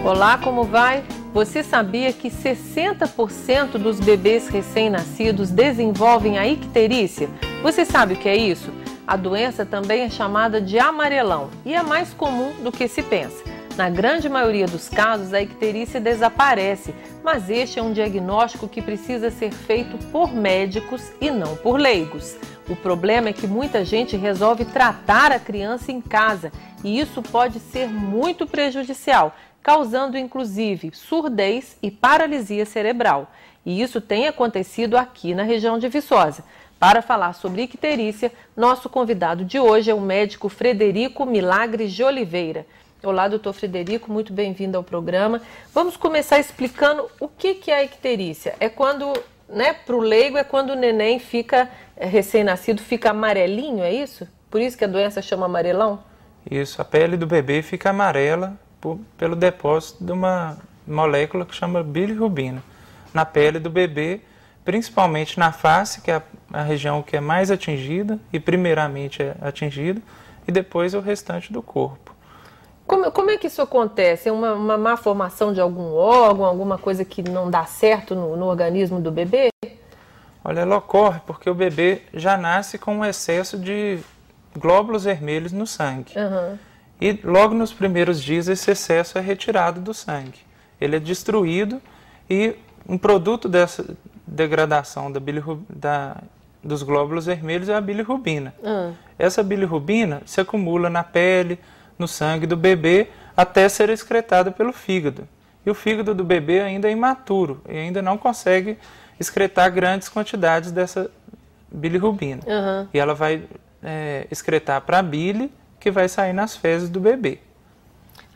Olá, como vai? Você sabia que 60% dos bebês recém-nascidos desenvolvem a icterícia? Você sabe o que é isso? A doença também é chamada de amarelão e é mais comum do que se pensa. Na grande maioria dos casos, a icterícia desaparece, mas este é um diagnóstico que precisa ser feito por médicos e não por leigos. O problema é que muita gente resolve tratar a criança em casa e isso pode ser muito prejudicial, causando inclusive surdez e paralisia cerebral. E isso tem acontecido aqui na região de Viçosa. Para falar sobre icterícia, nosso convidado de hoje é o médico Frederico Milagres de Oliveira. Olá, doutor Frederico, muito bem-vindo ao programa. Vamos começar explicando o que é a icterícia. É quando, para o leigo, é quando o neném fica recém-nascido, fica amarelinho, é isso? Por isso que a doença chama amarelão? Isso, a pele do bebê fica amarela pelo depósito de uma molécula que chama bilirrubina na pele do bebê, principalmente na face, que é a região que é mais atingida e primeiramente é atingida, e depois o restante do corpo. Como é que isso acontece? É uma má formação de algum órgão, alguma coisa que não dá certo no organismo do bebê? Olha, ela ocorre porque o bebê já nasce com um excesso de glóbulos vermelhos no sangue. Uhum. E logo nos primeiros dias esse excesso é retirado do sangue. Ele é destruído e um produto dessa degradação dos glóbulos vermelhos é a bilirrubina. Essa bilirrubina se acumula na pele, no sangue do bebê, até ser excretada pelo fígado. E o fígado do bebê ainda é imaturo e ainda não consegue excretar grandes quantidades dessa bilirrubina. Uhum. E ela vai excretar para a bile, que vai sair nas fezes do bebê.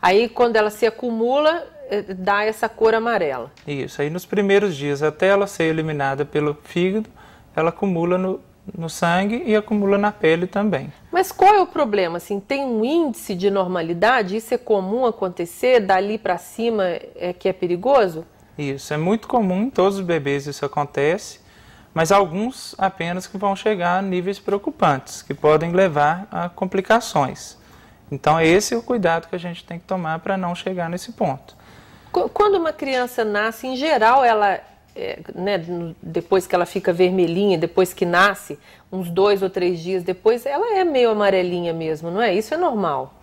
Aí, quando ela se acumula, dá essa cor amarela. Isso. Aí, nos primeiros dias, até ela ser eliminada pelo fígado, ela acumula no sangue e acumula na pele também. Mas qual é o problema? Assim, tem um índice de normalidade? Isso é comum acontecer? Dali para cima é que é perigoso? Isso. É muito comum, em todos os bebês isso acontece, mas alguns apenas que vão chegar a níveis preocupantes, que podem levar a complicações. Então, esse é o cuidado que a gente tem que tomar para não chegar nesse ponto. Quando uma criança nasce, em geral, ela, depois que ela fica vermelhinha, depois que nasce, uns 2 ou 3 dias depois, ela é meio amarelinha mesmo, não é? Isso é normal.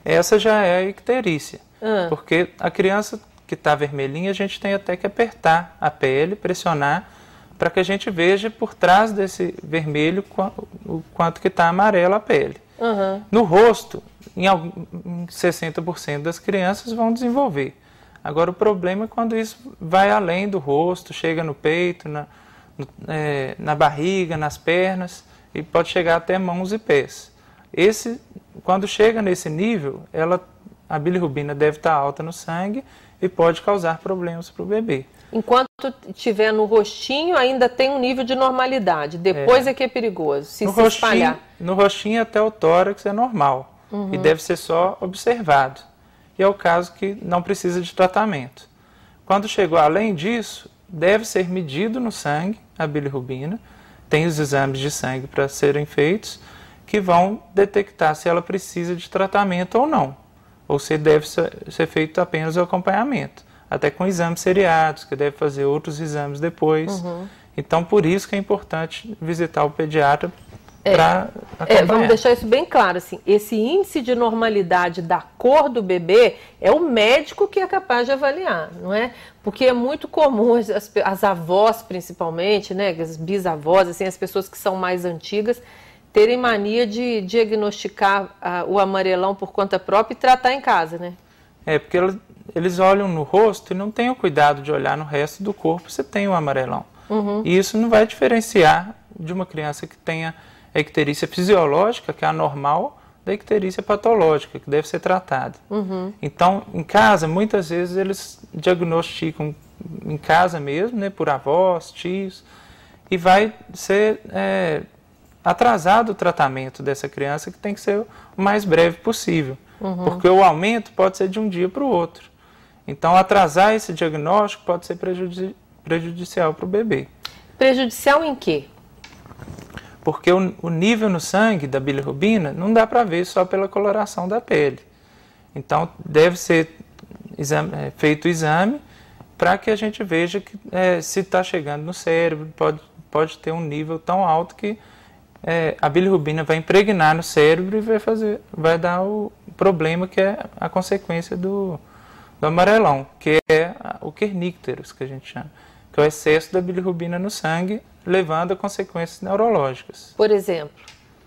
Essa já é a icterícia, porque a criança que está vermelhinha, a gente tem até que apertar a pele, pressionar, para que a gente veja por trás desse vermelho o quanto que está amarela a pele. Uhum. No rosto, em 60% das crianças vão desenvolver. Agora, o problema é quando isso vai além do rosto, chega no peito, na barriga, nas pernas, e pode chegar até mãos e pés. Quando chega nesse nível, a bilirrubina deve estar alta no sangue e pode causar problemas para o bebê. Enquanto estiver no rostinho, ainda tem um nível de normalidade. Depois é que é perigoso, se espalhar. No rostinho até o tórax é normal. E deve ser só observado. E é o caso que não precisa de tratamento. Quando chegou além disso, deve ser medido no sangue a bilirrubina. Tem os exames de sangue para serem feitos que vão detectar se ela precisa de tratamento ou não. Ou se deve ser feito apenas o acompanhamento. Até com exames seriados, que deve fazer outros exames depois. Então, por isso que é importante visitar o pediatra para acompanhar. Vamos deixar isso bem claro, assim, esse índice de normalidade da cor do bebê é o médico que é capaz de avaliar, não é? Porque é muito comum as avós, principalmente, as bisavós, assim, as pessoas que são mais antigas, terem mania de diagnosticar o amarelão por conta própria e tratar em casa, né? Porque eles olham no rosto e não têm o cuidado de olhar no resto do corpo se tem o amarelão. E isso não vai diferenciar de uma criança que tenha a icterícia fisiológica, que é a normal, da icterícia patológica, que deve ser tratada. Então, em casa, muitas vezes eles diagnosticam em casa mesmo, por avós, tios, e vai ser atrasado o tratamento dessa criança, que tem que ser o mais breve possível. Porque o aumento pode ser de um dia para o outro. Então, atrasar esse diagnóstico pode ser prejudicial para o bebê. Prejudicial em quê? Porque o nível no sangue da bilirrubina não dá para ver só pela coloração da pele. Então, deve ser feito o exame para que a gente veja que, se está chegando no cérebro, pode ter um nível tão alto que a bilirrubina vai impregnar no cérebro e vai dar o problema que é a consequência do amarelão, que é o kernícteros, que a gente chama, que é o excesso da bilirrubina no sangue, levando a consequências neurológicas. Por exemplo,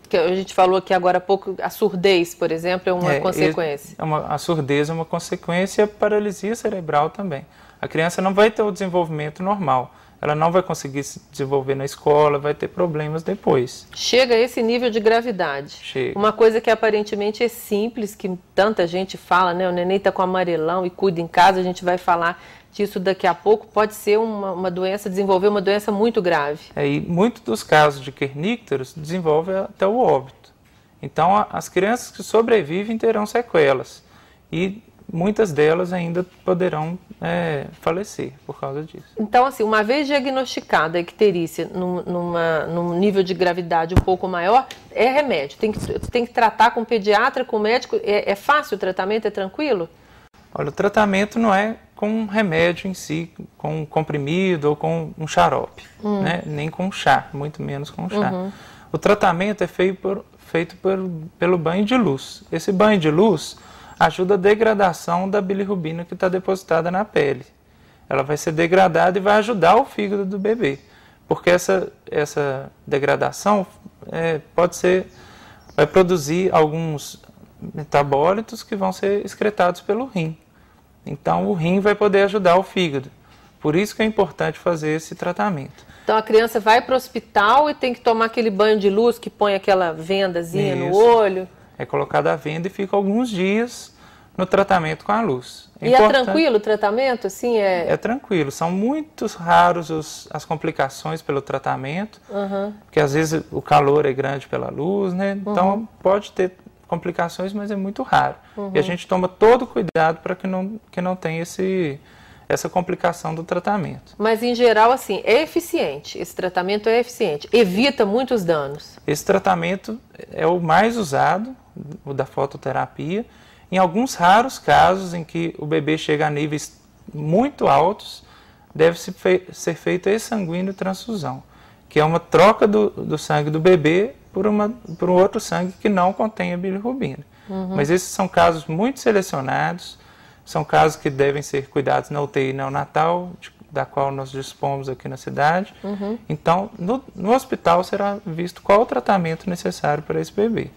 que a gente falou aqui agora há pouco, a surdez, por exemplo, é uma consequência. A surdez é uma consequência e a paralisia cerebral também. A criança não vai ter o desenvolvimento normal. Ela não vai conseguir se desenvolver na escola, vai ter problemas depois. Chega a esse nível de gravidade. Chega. Uma coisa que aparentemente é simples, que tanta gente fala, né? O neném está com amarelão e cuida em casa, a gente vai falar disso daqui a pouco, pode ser uma doença, desenvolver uma doença muito grave. E muitos dos casos de kernícteros desenvolvem até o óbito. Então, as crianças que sobrevivem terão sequelas. E muitas delas ainda poderão falecer por causa disso. Então, assim, uma vez diagnosticada a icterícia num nível de gravidade um pouco maior, é remédio. Tem que tratar com o pediatra, com o médico. É fácil o tratamento? É tranquilo? Olha, o tratamento não é com um remédio em si, com um comprimido ou com um xarope, né? Nem com chá, muito menos com chá. O tratamento é feito pelo banho de luz. Esse banho de luz ajuda a degradação da bilirrubina que está depositada na pele. Ela vai ser degradada e vai ajudar o fígado do bebê, porque essa degradação vai produzir alguns metabólitos que vão ser excretados pelo rim. Então o rim vai poder ajudar o fígado. Por isso que é importante fazer esse tratamento. Então a criança vai para o hospital e tem que tomar aquele banho de luz que põe aquela vendazinha no olho. É colocada a venda e fica alguns dias no tratamento com a luz. E é tranquilo o tratamento? Assim, É tranquilo. São muito raros as complicações pelo tratamento, porque às vezes o calor é grande pela luz, né? Então pode ter complicações, mas é muito raro. E a gente toma todo cuidado para que não tenha essa complicação do tratamento. Mas, em geral, assim, é eficiente. Esse tratamento é eficiente. Evita muitos danos. Esse tratamento é o mais usado, o da fototerapia. Em alguns raros casos em que o bebê chega a níveis muito altos, deve ser feita exsanguíneo transfusão, que é uma troca do sangue do bebê por um outro sangue que não contém a bilirrubina. Mas esses são casos muito selecionados, são casos que devem ser cuidados na UTI neonatal, da qual nós dispomos aqui na cidade. Então, no hospital será visto qual o tratamento necessário para esse bebê.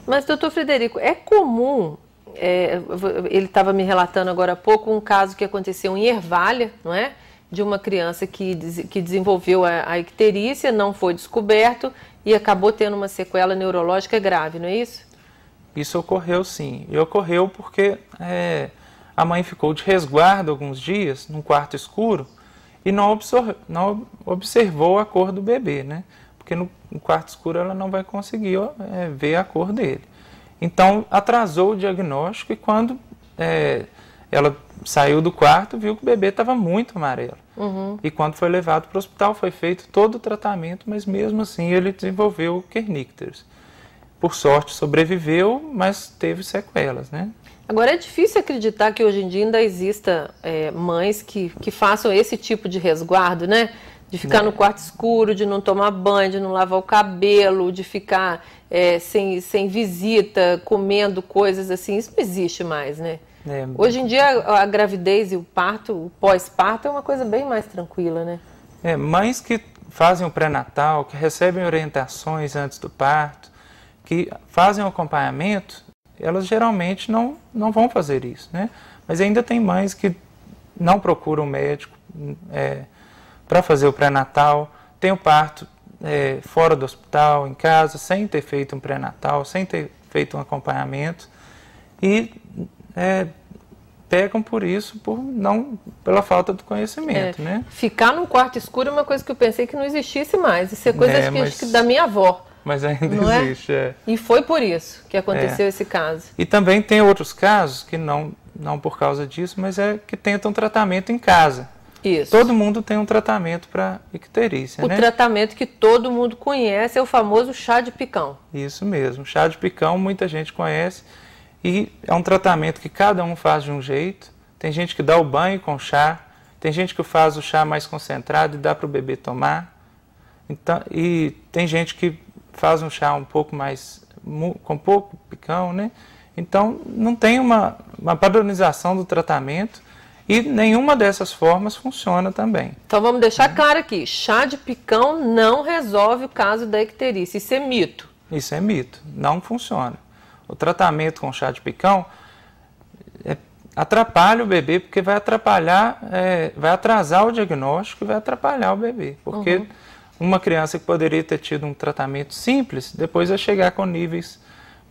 Mas, doutor Frederico, é comum, ele estava me relatando agora há pouco, um caso que aconteceu em Ervalha, não é? De uma criança que desenvolveu a icterícia, não foi descoberto e acabou tendo uma sequela neurológica grave, não é isso? Isso ocorreu sim, e ocorreu porque a mãe ficou de resguardo alguns dias, num quarto escuro, e não observou a cor do bebê, né? Porque no quarto escuro ela não vai conseguir ver a cor dele. Então atrasou o diagnóstico e quando ela saiu do quarto, viu que o bebê estava muito amarelo. E quando foi levado para o hospital, foi feito todo o tratamento, mas mesmo assim ele desenvolveu kernícteros. Por sorte sobreviveu, mas teve sequelas, né? Agora é difícil acreditar que hoje em dia ainda exista mães que façam esse tipo de resguardo, né? De ficar no quarto escuro, de não tomar banho, de não lavar o cabelo, de ficar sem visita, comendo coisas assim. Isso não existe mais, né? Hoje em dia a gravidez e o parto, o pós-parto é uma coisa bem mais tranquila, né? Mães que fazem o pré-natal, que recebem orientações antes do parto, que fazem o acompanhamento, elas geralmente não vão fazer isso, né? Mas ainda tem mães que não procuram médico para fazer o pré-natal, tem o parto fora do hospital, em casa, sem ter feito um pré-natal, sem ter feito um acompanhamento e pegam por isso, pela falta do conhecimento, né? Ficar num quarto escuro é uma coisa que eu pensei que não existisse mais, isso é coisa da minha avó. Mas ainda não existe. E foi por isso que aconteceu esse caso. E também tem outros casos, que não por causa disso, mas que tentam tratamento em casa. Isso. Todo mundo tem um tratamento para icterícia, né? O tratamento que todo mundo conhece é o famoso chá de picão. Isso mesmo, chá de picão muita gente conhece e é um tratamento que cada um faz de um jeito, tem gente que dá o banho com chá, tem gente que faz o chá mais concentrado e dá para o bebê tomar. Então, e tem gente que faz um chá um pouco mais, com pouco picão, né? Então, não tem uma padronização do tratamento e nenhuma dessas formas funciona também. Então, vamos deixar claro aqui, chá de picão não resolve o caso da icterícia, isso é mito. Isso é mito, não funciona. O tratamento com chá de picão atrapalha o bebê, porque vai atrapalhar, vai atrasar o diagnóstico e vai atrapalhar o bebê. Porque uma criança que poderia ter tido um tratamento simples, depois vai chegar com níveis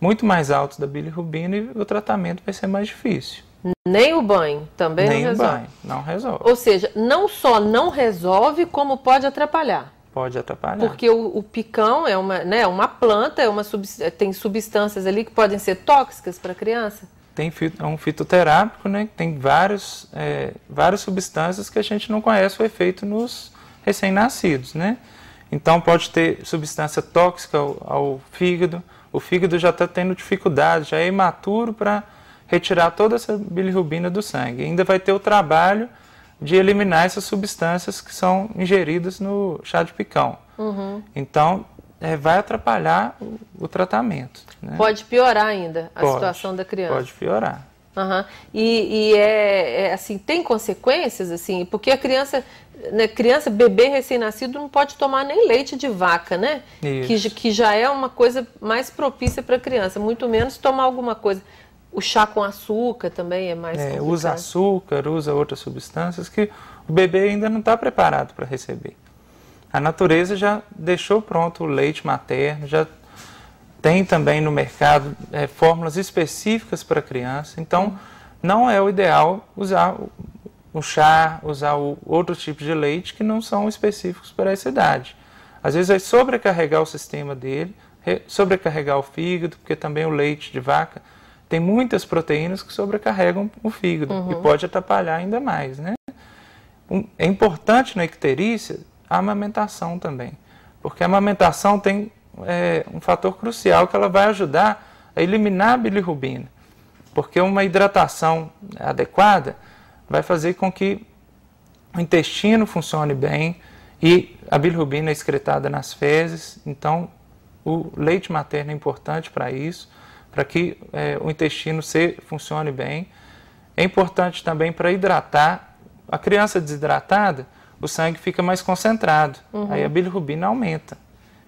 muito mais altos da bilirrubina e o tratamento vai ser mais difícil. Nem o banho também não resolve? Nem o banho, não resolve. Ou seja, não só não resolve, como pode atrapalhar. Pode atrapalhar. Porque o picão é uma planta, tem substâncias ali que podem ser tóxicas para a criança? É um fitoterápico, né? Tem várias substâncias que a gente não conhece o efeito nos recém-nascidos, né? Então pode ter substância tóxica ao fígado, o fígado já está tendo dificuldade, já é imaturo para retirar toda essa bilirrubina do sangue. Ainda vai ter o trabalho de eliminar essas substâncias que são ingeridas no chá de picão. Então, vai atrapalhar o tratamento. Né? Pode piorar ainda a situação da criança. Pode piorar. E assim, tem consequências, assim, porque a criança, bebê recém-nascido não pode tomar nem leite de vaca, né? Que já é uma coisa mais propícia para a criança, muito menos tomar alguma coisa. O chá com açúcar também é mais complicado. Usa açúcar, usa outras substâncias que o bebê ainda não está preparado para receber. A natureza já deixou pronto o leite materno, já tem também no mercado fórmulas específicas para a criança. Então, não é o ideal usar o chá, usar outros tipos de leite que não são específicos para essa idade. Às vezes vai sobrecarregar o sistema dele, sobrecarregar o fígado, porque também o leite de vaca tem muitas proteínas que sobrecarregam o fígado e pode atrapalhar ainda mais, né? É importante na icterícia a amamentação também, porque a amamentação tem um fator crucial que ela vai ajudar a eliminar a bilirrubina, porque uma hidratação adequada vai fazer com que o intestino funcione bem e a bilirrubina é excretada nas fezes. Então, o leite materno é importante para isso, para que o intestino funcione bem. É importante também para hidratar. A criança desidratada, o sangue fica mais concentrado, aí a bilirrubina aumenta.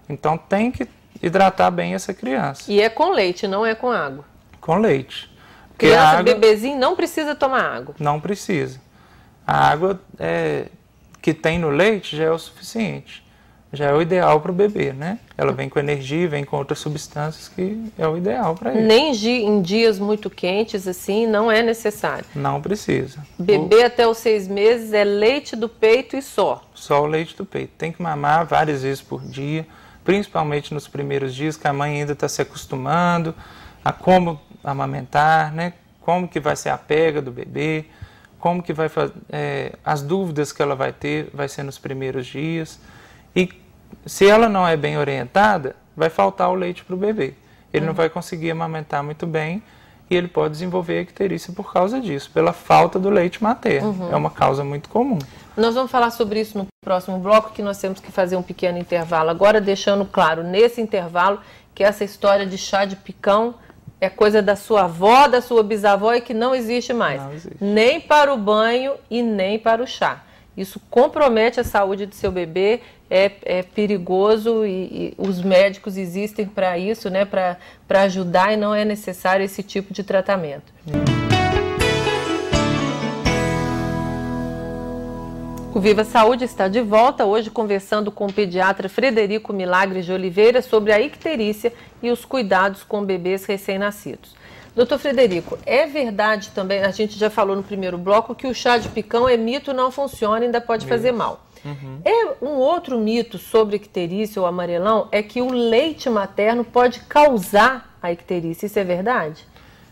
Então tem que hidratar bem essa criança. E é com leite, não é com água? Com leite. Criança, bebezinho, não precisa tomar água? Não precisa. A água que tem no leite já é o suficiente. Já é o ideal para o bebê, né? Ela vem com energia, vem com outras substâncias que é o ideal para ele. Nem em dias muito quentes, assim, não é necessário? Não precisa. Bebê até os 6 meses é leite do peito e só? Só o leite do peito. Tem que mamar várias vezes por dia, principalmente nos primeiros dias, que a mãe ainda está se acostumando a como amamentar, né? Como que vai ser a pega do bebê, como que vai fazer, as dúvidas que ela vai ter vai ser nos primeiros dias. E se ela não é bem orientada, vai faltar o leite para o bebê. Ele não vai conseguir amamentar muito bem e ele pode desenvolver icterícia por causa disso, pela falta do leite materno. É uma causa muito comum. Nós vamos falar sobre isso no próximo bloco, que nós temos que fazer um pequeno intervalo. Agora, deixando claro, nesse intervalo, que essa história de chá de picão é coisa da sua avó, da sua bisavó e que não existe mais. Não existe. Nem para o banho e nem para o chá. Isso compromete a saúde do seu bebê, é perigoso e os médicos existem para isso, né, para ajudar, e não é necessário esse tipo de tratamento. O Viva Saúde está de volta, hoje conversando com o pediatra Frederico Milagres de Oliveira sobre a icterícia e os cuidados com bebês recém-nascidos. Doutor Frederico, é verdade também, a gente já falou no primeiro bloco, que o chá de picão é mito, não funciona, ainda pode fazer mal. É um outro mito sobre icterícia ou amarelão, é que o leite materno pode causar a icterícia, isso é verdade?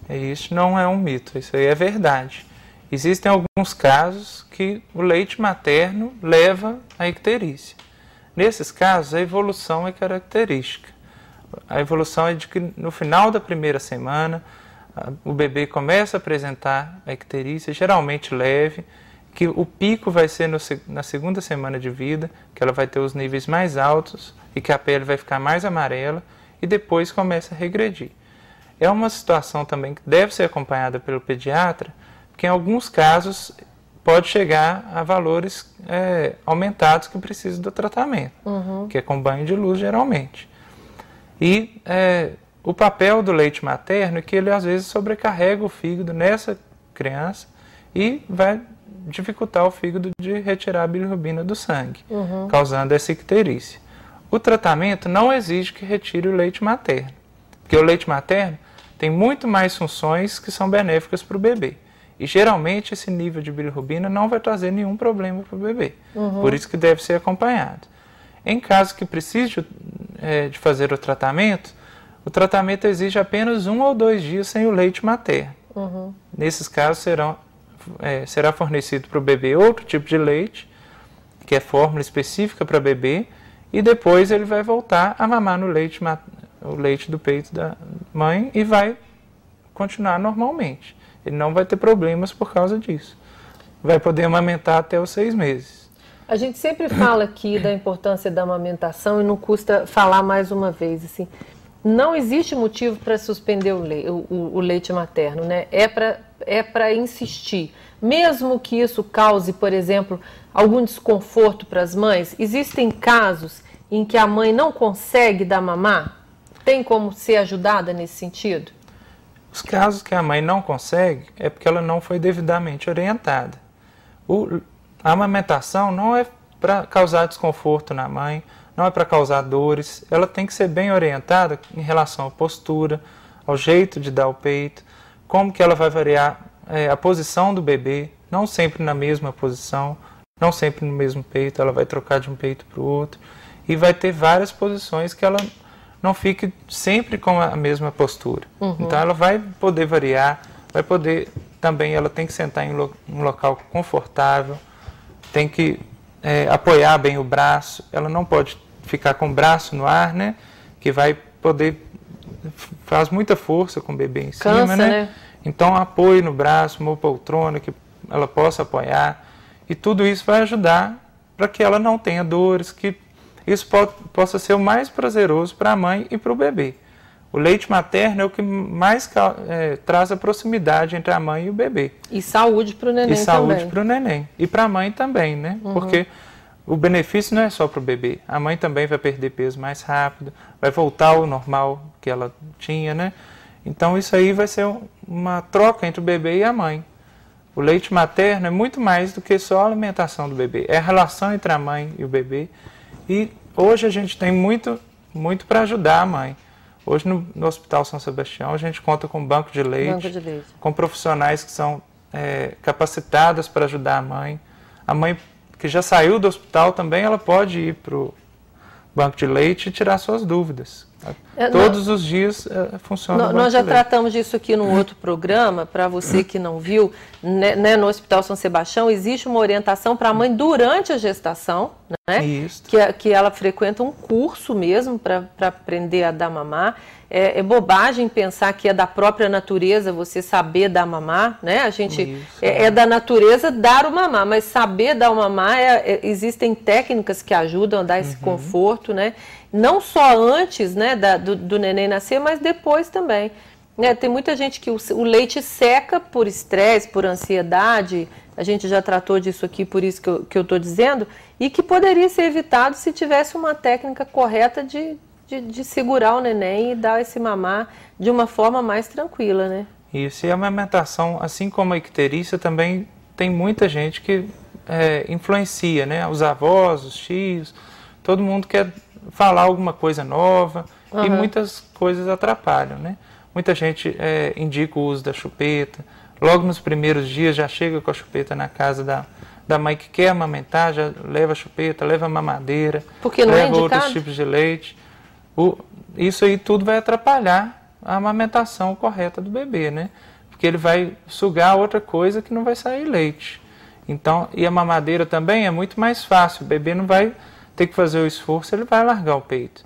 Isso não é um mito, isso aí é verdade. Existem alguns casos que o leite materno leva à icterícia. Nesses casos, a evolução é característica. A evolução é de que no final da primeira semana, o bebê começa a apresentar a icterícia, geralmente leve, que o pico vai ser na segunda semana de vida, que ela vai ter os níveis mais altos e que a pele vai ficar mais amarela e depois começa a regredir. É uma situação também que deve ser acompanhada pelo pediatra, porque em alguns casos pode chegar a valores aumentados que precisam do tratamento, que é com banho de luz geralmente. E o papel do leite materno é que ele às vezes sobrecarrega o fígado nessa criança e vai dificultar o fígado de retirar a bilirrubina do sangue, causando essa icterícia. O tratamento não exige que retire o leite materno, porque o leite materno tem muito mais funções que são benéficas para o bebê. E geralmente esse nível de bilirrubina não vai trazer nenhum problema para o bebê. Por isso que deve ser acompanhado. Em caso que precise de fazer o tratamento exige apenas 1 ou 2 dias sem o leite materno. Nesses casos será fornecido para o bebê outro tipo de leite, que é fórmula específica para bebê, e depois ele vai voltar a mamar no o leite do peito da mãe e vai continuar normalmente. Ele não vai ter problemas por causa disso. Vai poder amamentar até os 6 meses. A gente sempre fala aqui da importância da amamentação e não custa falar mais uma vez. Assim, não existe motivo para suspender o leite materno, né? É para insistir. Mesmo que isso cause, por exemplo, algum desconforto para as mães, existem casos em que a mãe não consegue dar mamar? Tem como ser ajudada nesse sentido? Os casos que a mãe não consegue é porque ela não foi devidamente orientada. A amamentação não é para causar desconforto na mãe, não é para causar dores. Ela tem que ser bem orientada em relação à postura, ao jeito de dar o peito, como que ela vai variar a posição do bebê, não sempre na mesma posição, não sempre no mesmo peito, ela vai trocar de um peito para o outro. E vai ter várias posições que ela não fique sempre com a mesma postura. Então ela vai poder variar, vai poder também, ela tem que sentar em um local confortável, tem que apoiar bem o braço, ela não pode ficar com o braço no ar, né? Que vai poder, faz muita força com o bebê em cima, cansa, né? Então apoio no braço, uma poltrona que ela possa apoiar, e tudo isso vai ajudar para que ela não tenha dores, que isso possa ser o mais prazeroso para a mãe e para o bebê. O leite materno é o que mais traz a proximidade entre a mãe e o bebê. E saúde para o neném também. E saúde para o neném. E para a mãe também, né? Porque o benefício não é só para o bebê. A mãe também vai perder peso mais rápido, vai voltar ao normal que ela tinha, né? Então isso aí vai ser uma troca entre o bebê e a mãe. O leite materno é muito mais do que só a alimentação do bebê. É a relação entre a mãe e o bebê. E hoje a gente tem muito para ajudar a mãe. Hoje no Hospital São Sebastião a gente conta com banco de leite, com profissionais que são capacitadas para ajudar a mãe. A mãe que já saiu do hospital também, ela pode ir para o banco de leite e tirar suas dúvidas. Todos os dias funciona o banco Nós já de leite. tratamos disso aqui no outro programa, para você que não viu, né, no Hospital São Sebastião existe uma orientação para a mãe durante a gestação, né? Isso. Que ela frequenta um curso mesmo para aprender a dar mamar. É bobagem pensar que é da própria natureza você saber dar mamar, né? A gente é da natureza dar o mamar, mas saber dar o mamar existem técnicas que ajudam a dar esse conforto, né? Não só antes, né, do neném nascer, mas depois também. Tem muita gente que o leite seca por estresse, por ansiedade, a gente já tratou disso aqui, por isso que eu estou dizendo, e que poderia ser evitado se tivesse uma técnica correta de segurar o neném e dar esse mamar de uma forma mais tranquila, né? Isso, e a amamentação, assim como a icterícia, também tem muita gente que influencia, né? Os avós, os tios, todo mundo quer falar alguma coisa nova e muitas coisas atrapalham, né? Muita gente indica o uso da chupeta, logo nos primeiros dias já chega com a chupeta na casa da mãe que quer amamentar, já leva a chupeta, leva a mamadeira, porque não leva é outros tipos de leite. Isso aí tudo vai atrapalhar a amamentação correta do bebê, né? Porque ele vai sugar outra coisa que não vai sair leite. Então, e a mamadeira também é muito mais fácil, o bebê não vai ter que fazer o esforço, ele vai largar o peito.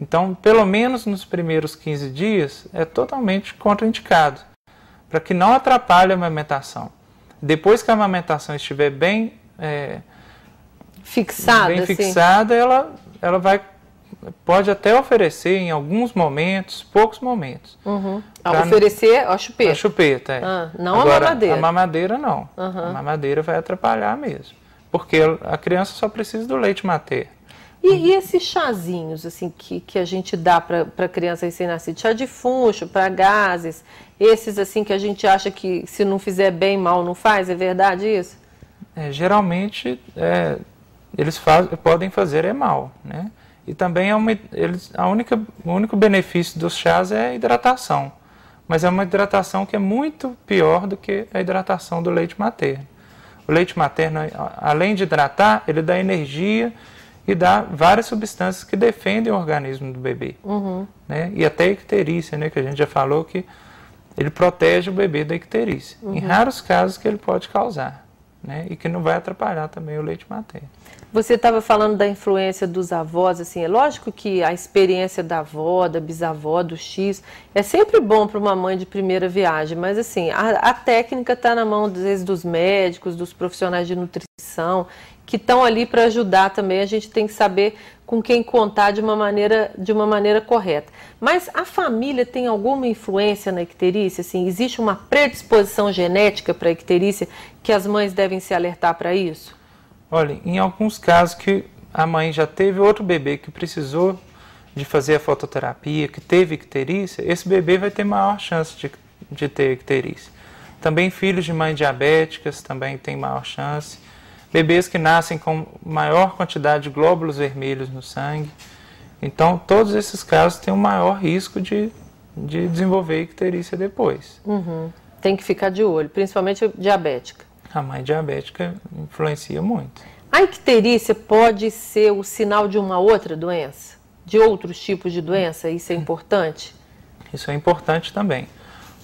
Então, pelo menos nos primeiros 15 dias, é totalmente contraindicado. para que não atrapalhe a amamentação. Depois que a amamentação estiver bem fixada, ela pode até oferecer em alguns momentos, poucos momentos. Oferecer a chupeta. A chupeta, não agora, a mamadeira. A mamadeira não. A mamadeira vai atrapalhar mesmo. Porque a criança só precisa do leite materno. E esses chazinhos assim, que a gente dá para criança recém-nascida? Chá de funcho, para gases, esses assim que a gente acha que se não fizer bem, mal não faz, é verdade isso? Geralmente, eles podem fazer mal, né? E também o único benefício dos chás é a hidratação. Mas é uma hidratação que é muito pior do que a hidratação do leite materno. O leite materno, além de hidratar, ele dá energia e dá várias substâncias que defendem o organismo do bebê. Né? E até a icterícia, né, que a gente já falou que ele protege o bebê da icterícia. Em raros casos que ele pode causar, né, e que não vai atrapalhar também o leite materno. Você estava falando da influência dos avós, assim, é lógico que a experiência da avó, da bisavó, do X, é sempre bom para uma mãe de primeira viagem, mas assim, a técnica está na mão, às vezes, dos médicos, dos profissionais de nutrição, que estão ali para ajudar também, a gente tem que saber com quem contar de uma maneira correta. Mas a família tem alguma influência na icterícia? Assim, existe uma predisposição genética para a icterícia que as mães devem se alertar para isso? Olha, em alguns casos que a mãe já teve outro bebê que precisou de fazer a fototerapia, que teve icterícia, esse bebê vai ter maior chance de ter icterícia. Também filhos de mães diabéticas também têm maior chance. Bebês que nascem com maior quantidade de glóbulos vermelhos no sangue. Então, todos esses casos têm um maior risco de desenvolver icterícia depois. Tem que ficar de olho, principalmente diabética. A mãe diabética influencia muito. A icterícia pode ser o sinal de uma outra doença? De outros tipos de doença? Isso é importante? Isso é importante também.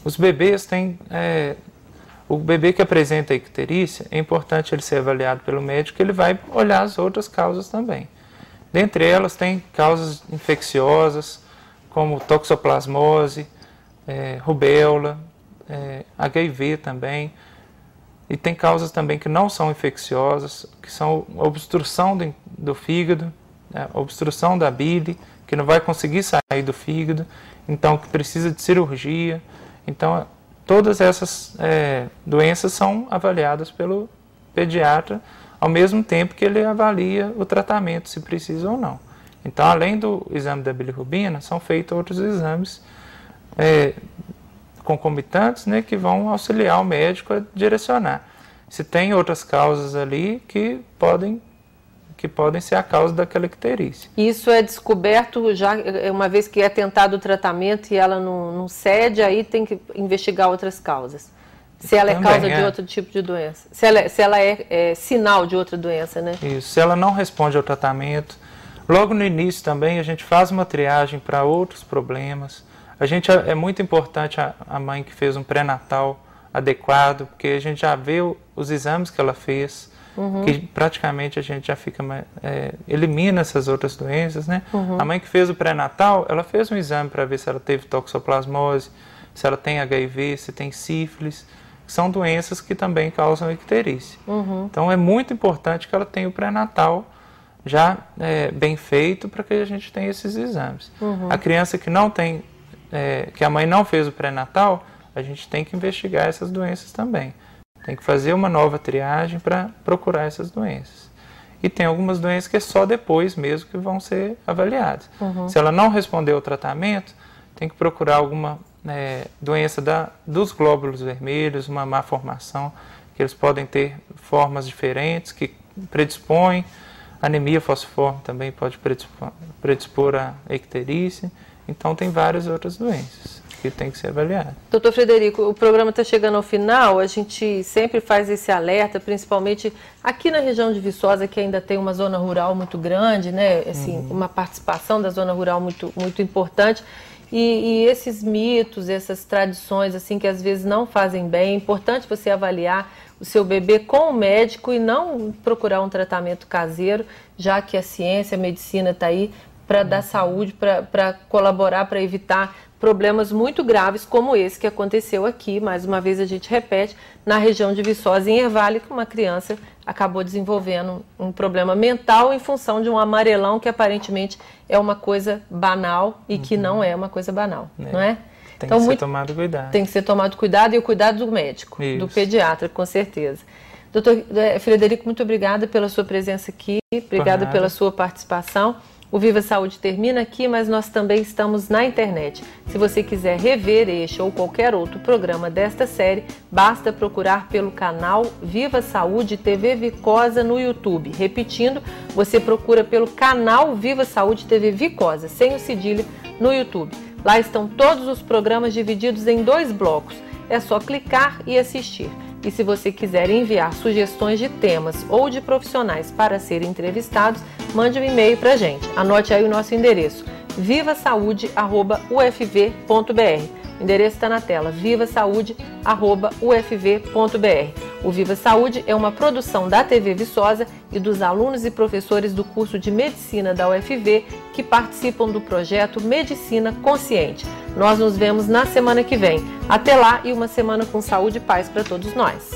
Os bebês têm... o bebê que apresenta icterícia, é importante ele ser avaliado pelo médico, ele vai olhar as outras causas também. Dentre elas, tem causas infecciosas, como toxoplasmose, rubéola, HIV também. E tem causas também que não são infecciosas, que são a obstrução do fígado, a obstrução da bile, que não vai conseguir sair do fígado, então que precisa de cirurgia. Então, todas essas doenças são avaliadas pelo pediatra, ao mesmo tempo que ele avalia o tratamento, se precisa ou não. Então, além do exame da bilirrubina, são feitos outros exames concomitantes, né, que vão auxiliar o médico a direcionar. Se tem outras causas ali que podem ser a causa daquela icterícia. Isso é descoberto já uma vez que é tentado o tratamento e ela não cede, aí tem que investigar outras causas. Se ela é causa de outro tipo de doença. Se ela é sinal de outra doença, né? Isso, se ela não responde ao tratamento. Logo no início também a gente faz uma triagem para outros problemas. É muito importante a mãe que fez um pré-natal adequado, porque a gente já vê os exames que ela fez, que praticamente a gente já elimina essas outras doenças, né? A mãe que fez o pré-natal, ela fez um exame para ver se ela teve toxoplasmose, se ela tem HIV, se tem sífilis, que são doenças que também causam icterícia. Então é muito importante que ela tenha o pré-natal já bem feito para que a gente tenha esses exames. A criança que não tem que a mãe não fez o pré-natal, a gente tem que investigar essas doenças também. Tem que fazer uma nova triagem para procurar essas doenças. E tem algumas doenças que é só depois mesmo que vão ser avaliadas. Se ela não responder ao tratamento, tem que procurar alguma doença dos glóbulos vermelhos, uma má formação, que eles podem ter formas diferentes, que predispõem. Anemia falciforme também pode predispor a icterícia. Então, tem várias outras doenças que tem que ser avaliadas. Doutor Frederico, o programa está chegando ao final, a gente sempre faz esse alerta, principalmente aqui na região de Viçosa, que ainda tem uma zona rural muito grande, né? Assim, uma participação da zona rural muito, muito importante. E esses mitos, essas tradições, assim, que às vezes não fazem bem, é importante você avaliar o seu bebê com o médico e não procurar um tratamento caseiro, já que a ciência, a medicina está aí para dar saúde, para colaborar, para evitar problemas muito graves como esse que aconteceu aqui, mais uma vez a gente repete, na região de Viçosa, em Ervale, que uma criança acabou desenvolvendo um problema mental em função de um amarelão que aparentemente é uma coisa banal e que não é uma coisa banal, não é? Tem então, que ser tomado cuidado. Tem que ser tomado cuidado e o cuidado do médico, do pediatra, com certeza. Doutor Frederico, muito obrigada pela sua presença aqui, obrigada pela sua participação. O Viva Saúde termina aqui, mas nós também estamos na internet. Se você quiser rever este ou qualquer outro programa desta série, basta procurar pelo canal Viva Saúde TV Vicosa no YouTube. Repetindo, você procura pelo canal Viva Saúde TV Vicosa, sem o cedilha, no YouTube. Lá estão todos os programas divididos em 2 blocos. É só clicar e assistir. E se você quiser enviar sugestões de temas ou de profissionais para serem entrevistados, mande um e-mail para a gente. Anote aí o nosso endereço, vivasaude@ufv.br. O endereço está na tela, vivasaude@ufv.br. O Viva Saúde é uma produção da TV Viçosa e dos alunos e professores do curso de Medicina da UFV que participam do projeto Medicina Consciente. Nós nos vemos na semana que vem. Até lá e uma semana com saúde e paz para todos nós.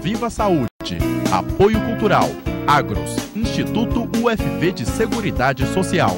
Viva Saúde. Apoio Cultural. Agros. Instituto UFV de Seguridade Social.